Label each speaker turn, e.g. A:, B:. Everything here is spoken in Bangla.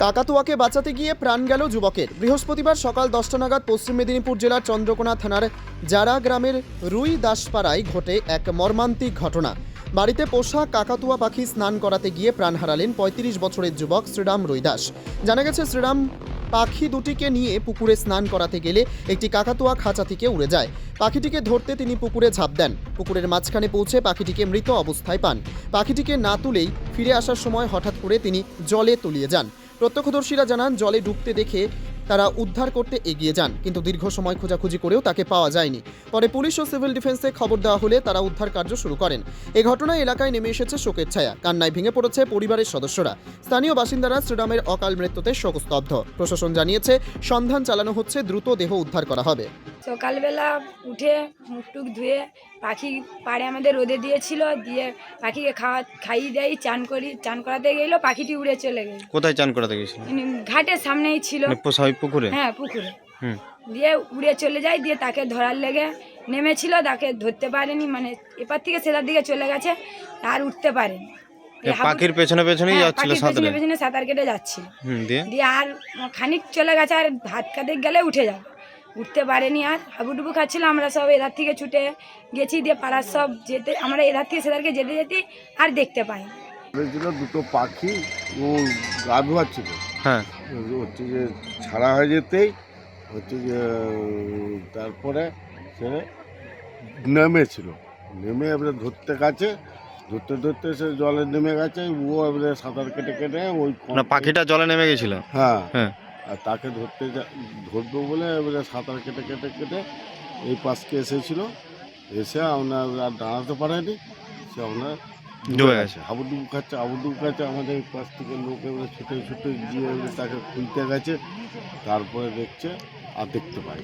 A: কাকাতুয়াকে বাঁচাতে গিয়ে প্রাণ গেল যুবকের। বৃহস্পতিবার সকাল 10টা নাগাদ পশ্চিম মেদিনীপুর জেলার চন্দ্রকোনা থানার জারা গ্রামের রুই দাসপাড়ায় ঘটে এক মর্মান্তিক ঘটনা। বাড়িতে পোষা কাকাতুয়া পাখি স্নান করাতে গিয়ে প্রাণ হারালেন 35 বছরের যুবক শ্রীরাম রুইদাস। জানা গেছে, শ্রীরাম পাখি দুটিকে নিয়ে পুকুরে স্নান করাতে গেলে একটি কাকাতুয়া খাঁচা থেকে উড়ে যায়। পাখিটিকে ধরতে তিনি পুকুরে ঝাঁপ দেন। পুকুরের মাঝখানে পৌঁছে পাখিটিকে মৃত অবস্থায় পান। পাখিটিকে না তুলেই ফিরে আসার সময় হঠাৎ করে তিনি জলে তলিয়ে যান। প্রত্যক্ষদর্শীরা জানান, জলে ডুবতে দেখে তারা উদ্ধার করতে এগিয়ে যান, কিন্তু দীর্ঘ সময় খোঁজাখুঁজি করেও তাকে পাওয়া যায়নি। পরে পুলিশ ও সিভিল ডিফেন্সে খবর দেওয়া হলে তারা উদ্ধার কার্য শুরু করেন। এই ঘটনায় এলাকায় নেমে এসেছে শোকের ছায়া। কান্নায় ভেঙে পড়েছে পরিবারের সদস্যরা। স্থানীয় বাসিন্দারা শ্রীরামের অকাল মৃত্যুতে শোকস্তব্ধ। প্রশাসন জানিয়েছে, সন্ধান চালানো হচ্ছে, দ্রুত দেহ উদ্ধার করা হবে।
B: সকালবেলা উঠে মুখটুক ধুয়ে পাখি পাড়ে আমাদের রোদে দিয়েছিল, দিয়ে পাখিকে খাইয়ে দেয়, চান করাতে গেলো, পাখিটি উড়ে চলে গেল।
C: কোথায় চান করাতে গেছিল?
B: ঘাটের সামনেই ছিল।
C: পুকুরে?
B: হ্যাঁ, পুকুরে। দিয়ে উড়ে চলে যায়, দিয়ে তাকে ধরার লেগে নেমেছিল, তাকে ধরতে পারেনি, মানে এপার থেকে সেটার দিকে চলে গেছে, আর উঠতে পারেনি।
C: পাখির পেছনে পেছনেই যাচ্ছিল,
B: পেছনে সাঁতার কেটে যাচ্ছিল। দিয়ে আর খানিক চলে গেছে, আর ভাত কাতে গেলে উঠে যাবে, উঠতে পারেনি। আর হাবুডুবু খাচ্ছিল। আমরা সব এধার থেকে ছুটে গেছি, দিয়ে পাড়ার সব যেতে, আমরা এধার থেকে সেধারকে যেতে যেতে আর দেখতে পাই।
D: দুটো পাখি ও গা ধোয়াচ্ছিল,
C: হ্যাঁ,
D: হচ্ছে যে ছাড়া হয়ে যেতেই হচ্ছে যে তারপরে সে নেমেছিল, নেমে এবারে ধরতে ধরতে সে জলে নেমে গেছে। ও এবারে সাঁতার কেটে কেটে ওই
C: পাখিটা জলে নেমে গেছিল।
D: হ্যাঁ,
C: হ্যাঁ,
D: আর তাকে ধরবো বলে এবারে সাঁতার কেটে কেটে কেটে এই পাশকে এসেছিল, এসে আপনার আর দাঁড়াতে পারেনি, সে আপনার
C: ডুবে গেছে।
D: হাবুডুবু খাচ্ছে। আমাদের এই পাশ থেকে লোক এবারে ছুটে ছুটে গিয়ে তাকে খুলতে গেছে, তারপরে দেখছে আর দেখতে পাই।